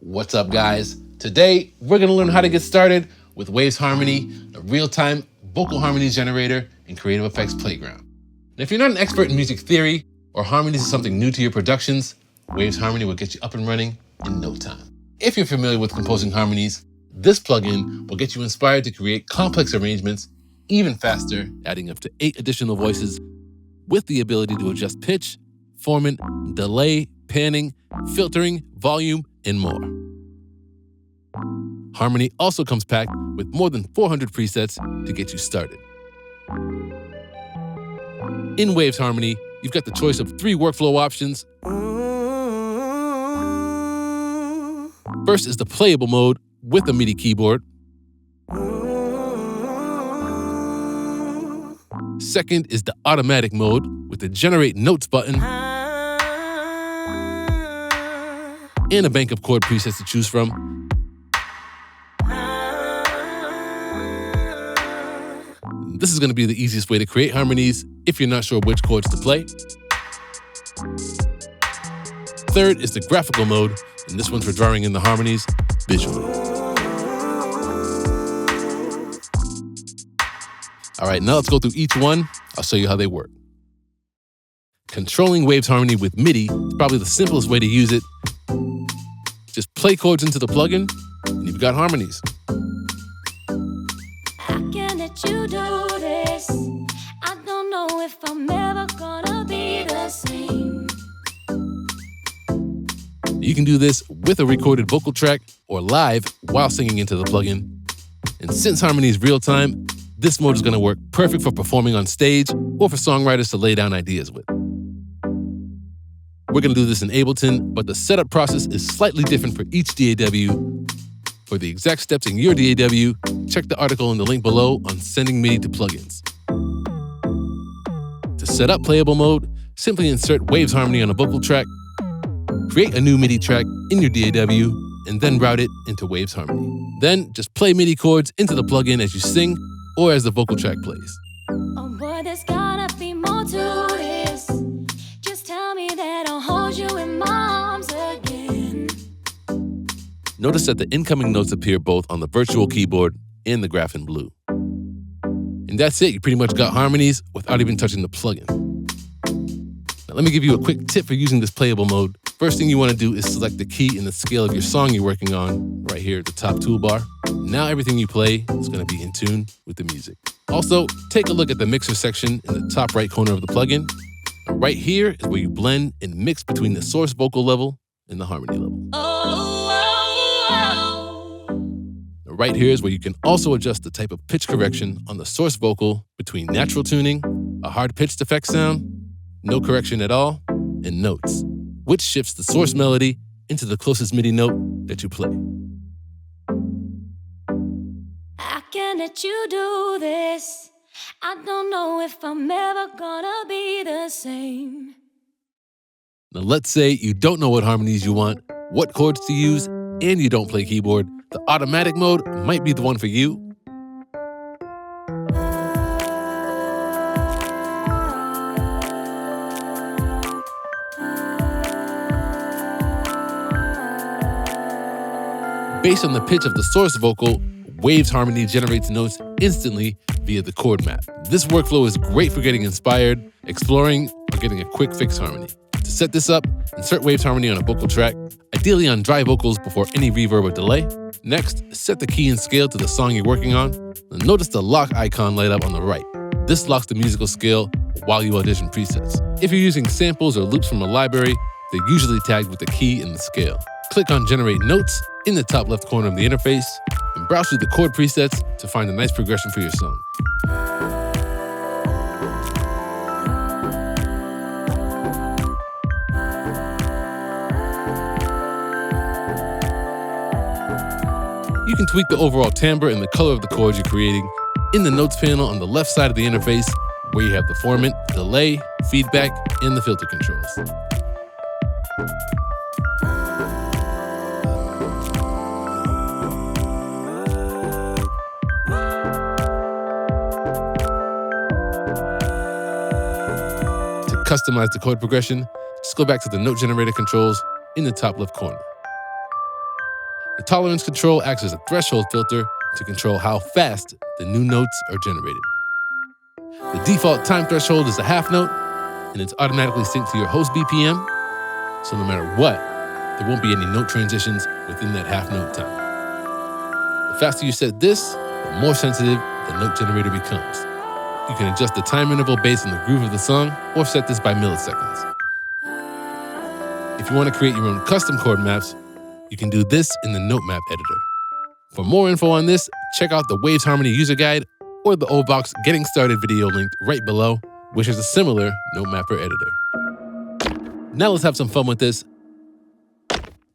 What's up, guys? Today, we're gonna learn how to get started with Waves Harmony, a real-time vocal harmonies generator in Creative Effects Playground. And if you're not an expert in music theory or harmonies is something new to your productions, Waves Harmony will get you up and running in no time. If you're familiar with composing harmonies, this plugin will get you inspired to create complex arrangements even faster, adding up to 8 additional voices with the ability to adjust pitch, formant, delay, panning, filtering, volume, and more. Harmony also comes packed with more than 400 presets to get you started. In Waves Harmony, you've got the choice of 3 workflow options. First is the playable mode with a MIDI keyboard. Second is the automatic mode with the generate notes button and a bank of chord presets to choose from. This is going to be the easiest way to create harmonies if you're not sure which chords to play. Third is the graphical mode, and this one's for drawing in the harmonies visually. All right, now let's go through each one. I'll show you how they work. Controlling Waves Harmony with MIDI is probably the simplest way to use it. Just play chords into the plugin, and you've got harmonies. How can let you do this? I don't know if I'm ever gonna be the same. You can do this with a recorded vocal track or live while singing into the plugin. And since harmony is real time, this mode is going to work perfect for performing on stage or for songwriters to lay down ideas with. We're going to do this in Ableton, but the setup process is slightly different for each DAW. For the exact steps in your DAW, check the article in the link below on sending MIDI to plugins. To set up playable mode, simply insert Waves Harmony on a vocal track, create a new MIDI track in your DAW, and then route it into Waves Harmony. Then just play MIDI chords into the plugin as you sing or as the vocal track plays. Oh boy, there's gotta be more to this. Just tell me that I'll hold you in my arms again. Notice that the incoming notes appear both on the virtual keyboard and the graph in blue. And that's it, you pretty much got harmonies without even touching the plugin. Now let me give you a quick tip for using this playable mode. First thing you want to do is select the key and the scale of your song you're working on right here at the top toolbar. Now everything you play is going to be in tune with the music. Also, take a look at the mixer section in the top right corner of the plugin. And right here is where you blend and mix between the source vocal level and the harmony level. Now right here is where you can also adjust the type of pitch correction on the source vocal between natural tuning, a hard pitched effect sound, no correction at all, and notes, which shifts the source melody into the closest MIDI note that you play. I can't let you do this. I don't know if I'm ever gonna be the same. Now let's say you don't know what harmonies you want, what chords to use, and you don't play keyboard. The automatic mode might be the one for you. Based on the pitch of the source vocal, Waves Harmony generates notes instantly via the chord map. This workflow is great for getting inspired, exploring, or getting a quick fix harmony. To set this up, insert Waves Harmony on a vocal track, ideally on dry vocals before any reverb or delay. Next, set the key and scale to the song you're working on. And notice the lock icon light up on the right. This locks the musical scale while you audition presets. If you're using samples or loops from a library, they're usually tagged with the key and the scale. Click on Generate Notes in the top left corner of the interface and browse through the chord presets to find a nice progression for your song. You can tweak the overall timbre and the color of the chords you're creating in the Notes panel on the left side of the interface, where you have the formant, delay, feedback, and the filter controls. To customize the chord progression, just go back to the note generator controls in the top left corner. The tolerance control acts as a threshold filter to control how fast the new notes are generated. The default time threshold is a half note, and it's automatically synced to your host BPM, so no matter what, there won't be any note transitions within that half note time. The faster you set this, the more sensitive the note generator becomes. You can adjust the time interval based on the groove of the song, or set this by milliseconds. If you want to create your own custom chord maps, you can do this in the Note Map editor. For more info on this, check out the Waves Harmony user guide or the Ovox Getting Started video linked right below, which is a similar Note Mapper editor. Now let's have some fun with this.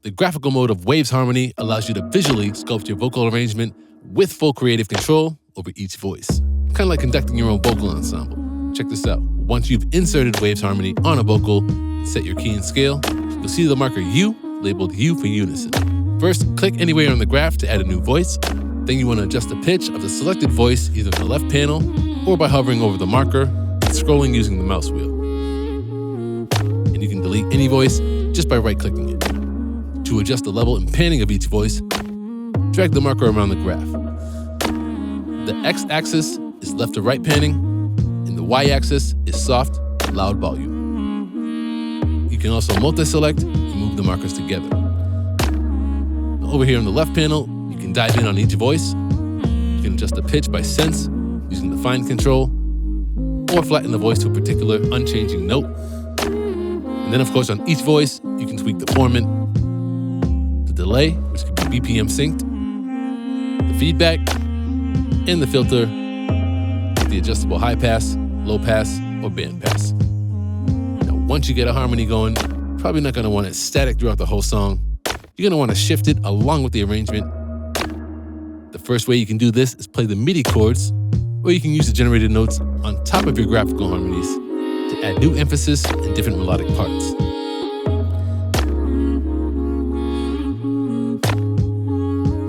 The graphical mode of Waves Harmony allows you to visually sculpt your vocal arrangement with full creative control over each voice. Kind of like conducting your own vocal ensemble. Check this out. Once you've inserted Waves Harmony on a vocal and set your key and scale, you'll see the marker U labeled U for unison. First, click anywhere on the graph to add a new voice. Then you want to adjust the pitch of the selected voice either in the left panel or by hovering over the marker and scrolling using the mouse wheel. And you can delete any voice just by right-clicking it. To adjust the level and panning of each voice, drag the marker around the graph. The X-axis is left to right panning, and the Y-axis is soft, loud volume. You can also multi-select and move the markers together. Over here on the left panel, you can dive in on each voice. You can adjust the pitch by sense using the fine control, or flatten the voice to a particular unchanging note. And then of course on each voice, you can tweak the formant, the delay, which can be BPM synced, the feedback, and the filter, the adjustable high pass, low pass, or band pass. Now once you get a harmony going, you're probably not gonna want it static throughout the whole song. You're gonna wanna shift it along with the arrangement. The first way you can do this is play the MIDI chords, or you can use the generated notes on top of your graphical harmonies to add new emphasis and different melodic parts.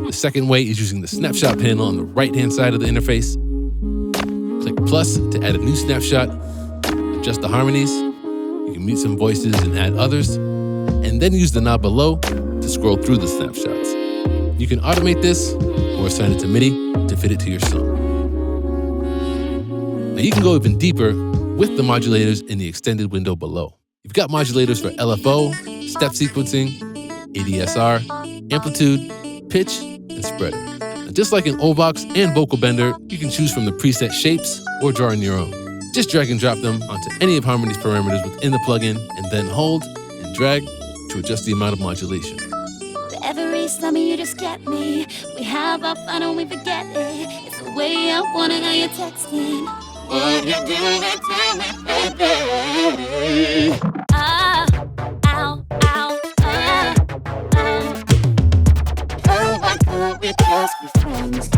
The second way is using the snapshot panel on the right-hand side of the interface. Click plus to add a new snapshot, adjust the harmonies. You can mute some voices and add others, and then use the knob below to scroll through the snapshots. You can automate this or assign it to MIDI to fit it to your song. Now you can go even deeper with the modulators in the extended window below. You've got modulators for LFO, step sequencing, ADSR, amplitude, pitch, and spreader. Now just like in Ovox and Vocal Bender, you can choose from the preset shapes or draw in your own. Just drag and drop them onto any of Harmony's parameters within the plugin, and then hold and drag to adjust the amount of modulation. Every summer you just get me. We have our fun and we forget it. It's the way I want it, now you're texting. What you doing to me, baby? Ah, ow, ow, ah, ah. Oh, why can't we just be friends?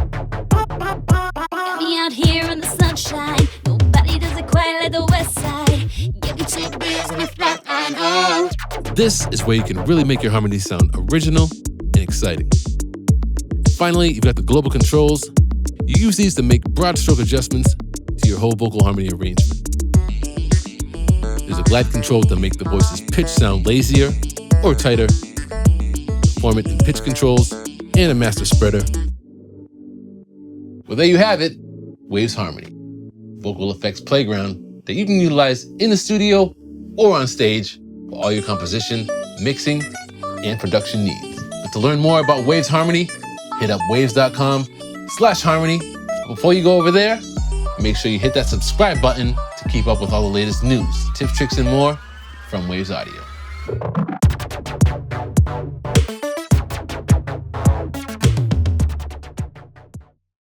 Got me out here in the sunshine. Nobody does it quite like the West Side. Give me 2 beers and a flat line. Oh. This is where you can really make your harmonies sound original and exciting. Finally, you've got the global controls. You use these to make broad stroke adjustments to your whole vocal harmony arrangement. There's a glide control to make the voice's pitch sound lazier or tighter, formant and pitch controls, and a master spreader. Well, there you have it, Waves Harmony, vocal effects playground that you can utilize in the studio or on stage for all your composition, mixing, and production needs. But to learn more about Waves Harmony, hit up waves.com/harmony. Before you go over there, make sure you hit that subscribe button to keep up with all the latest news, tips, tricks, and more from Waves Audio.